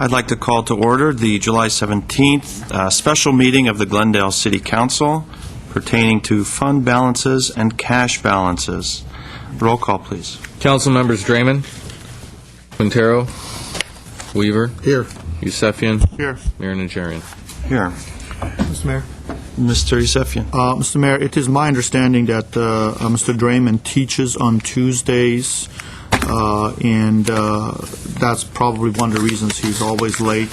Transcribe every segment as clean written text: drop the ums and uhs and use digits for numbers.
I'd like to call to order the July 17th special meeting of the Glendale City Council pertaining to fund balances and cash balances. Roll call, please. Council members Draymond, Quintero, Weaver. Here. Yusefian. Here. Mayor Najarian. Here. Mr. Mayor. Mr. Yusefian. Mr. Mayor, it is my understanding that Mr. Draymond teaches on Tuesdays, and that's probably one of the reasons he's always late.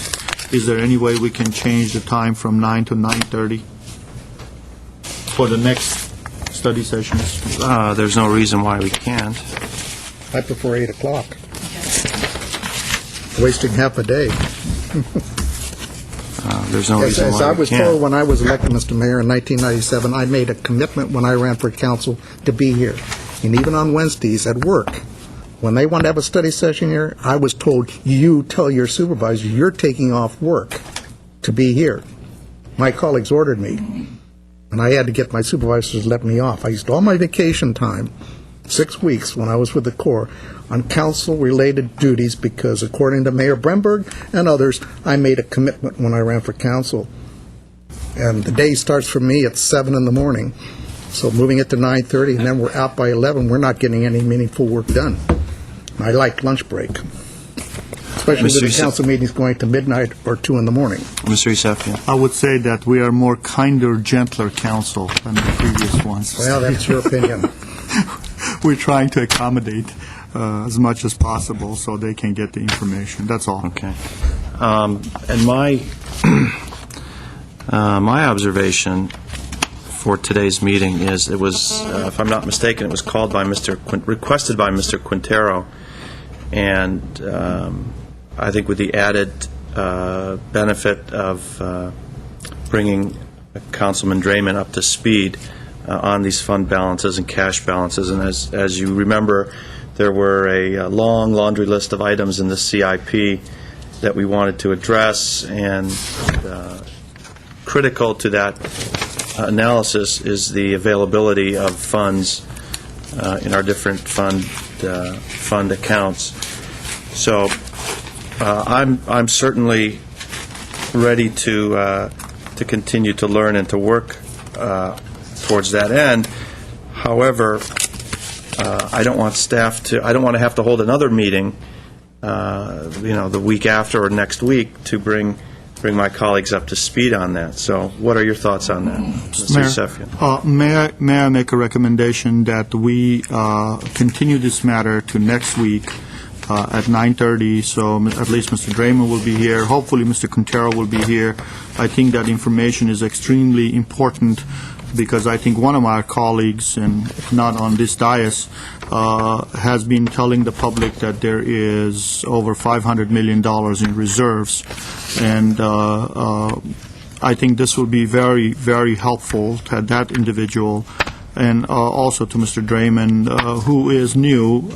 Is there any way we can change the time from 9 to 9:30 for the next study sessions? There's no reason why we can't. I prefer 8 o'clock. Wasting half a day. There's no reason As why I we was can't. told when I was elected, Mr. Mayor, in 1997, I made a commitment when I ran for council to be here. And even on Wednesdays at work, when they want to have a study session here, I was told, you tell your supervisor you're taking off work to be here. My colleagues ordered me, and I had to get my supervisors to let me off. I used all my vacation time, 6 weeks when I was with the Corps, on council-related duties because, according to Mayor Bremberg and others, I made a commitment when I ran for council. And the day starts for me at 7 in the morning. So moving it to 9:30, and then we're out by 11, we're not getting any meaningful work done. I like lunch break, especially with the council meetings going to midnight or 2 in the morning. Mr. Yusefian. I would say that we are more kinder, gentler council than the previous ones. Well, that's your opinion. We're trying to accommodate as much as possible so they can get the information. That's all. Okay. And my my observation for today's meeting is it was, if I'm not mistaken, it was called by requested by Mr. Quintero, and I think with the added benefit of bringing Councilman Draymond up to speed on these fund balances and cash balances. And as you remember, there were a long laundry list of items in the CIP that we wanted to address, and critical to that analysis is the availability of funds in our different fund accounts. So I'm certainly ready to continue to learn and to work towards that end. However, I don't want to have to hold another meeting, the week after or next week to bring my colleagues up to speed on that. So what are your thoughts on that, Mr. Yusefian? May I make a recommendation that we continue this matter to next week at 9:30, so at least Mr. Draymond will be here. Hopefully Mr. Quintero will be here. I think that information is extremely important because I think one of our colleagues, and not on this dais, has been telling the public that there is over $500 million in reserves. And I think this will be very, very helpful to that individual, and also to Mr. Draymond, who is new,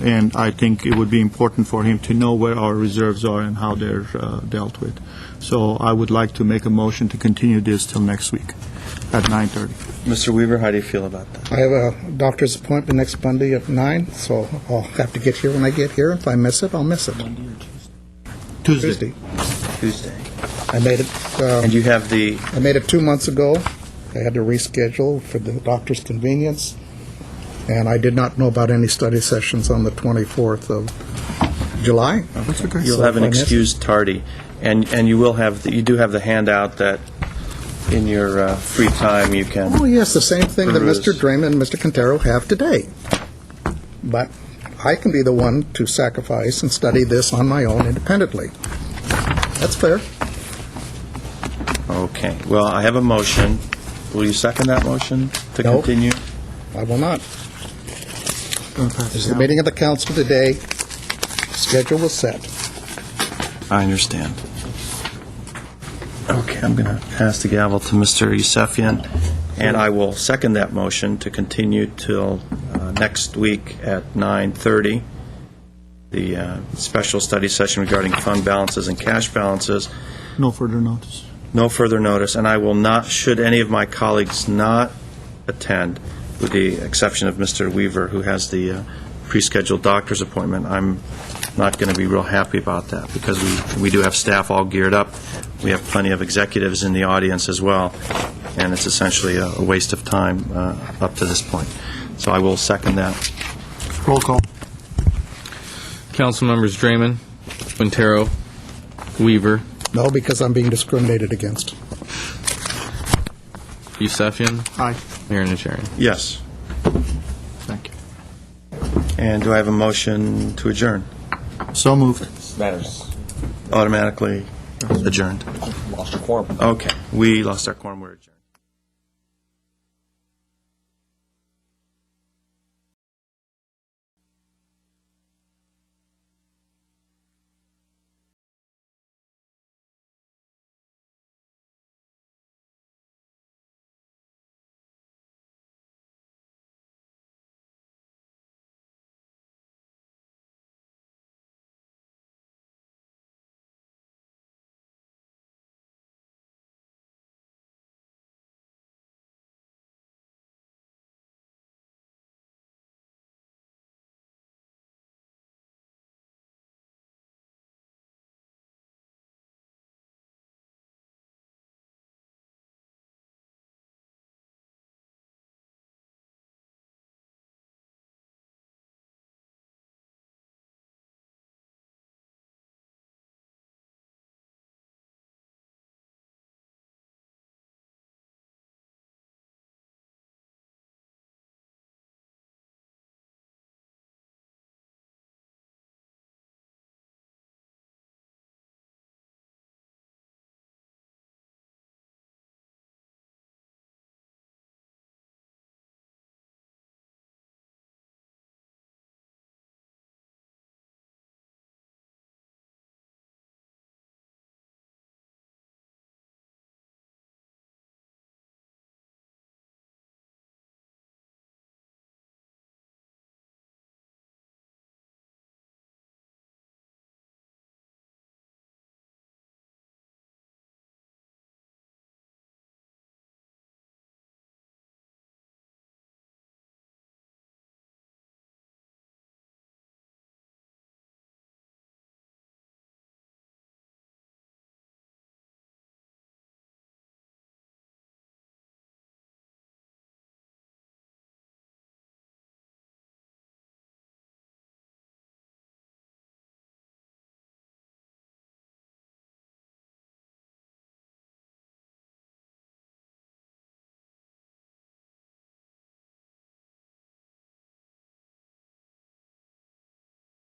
and I think it would be important for him to know where our reserves are and how they're dealt with. So I would like to make a motion to continue this till next week at 9:30. Mr. Weaver, how do you feel about that? I have a doctor's appointment next Monday at 9, so I'll have to get here when I get here. If I miss it, I'll miss it. Tuesday. Tuesday. I made it. And you have the... I made it 2 months ago. I had to reschedule for the doctor's convenience, and I did not know about any study sessions on the 24th of July. That's okay. You'll have an excused tardy, and you will have you do have the handout that in your free time you can. Oh yes, the same thing that peruse. Mr. Draymond and Mr. Quintero have today. But I can be the one to sacrifice and study this on my own independently. That's fair. Okay. Well, I have a motion. Will you second that motion to No. continue? I will not. There's the meeting of the council today. Schedule was set. I understand. Okay, I'm going to pass the gavel to Mr. Yusefian, and I will second that motion to continue till next week at 9:30, the special study session regarding fund balances and cash balances. No further notice. No further notice, and I will not, should any of my colleagues not attend, with the exception of Mr. Weaver, who has the pre-scheduled doctor's appointment, I'm not going to be real happy about that, because we do have staff all geared up. We have plenty of executives in the audience as well, and it's essentially a waste of time up to this point. So I will second that. Roll call. Council members Draymond, Quintero, Weaver, No, because I'm being discriminated against. Yusefian, Aye. Mayor Najarian. Yes. Thank you. And do I have a motion to adjourn? So moved. Matters. Automatically adjourned. Lost your quorum. Okay. We lost our quorum. We're adjourned.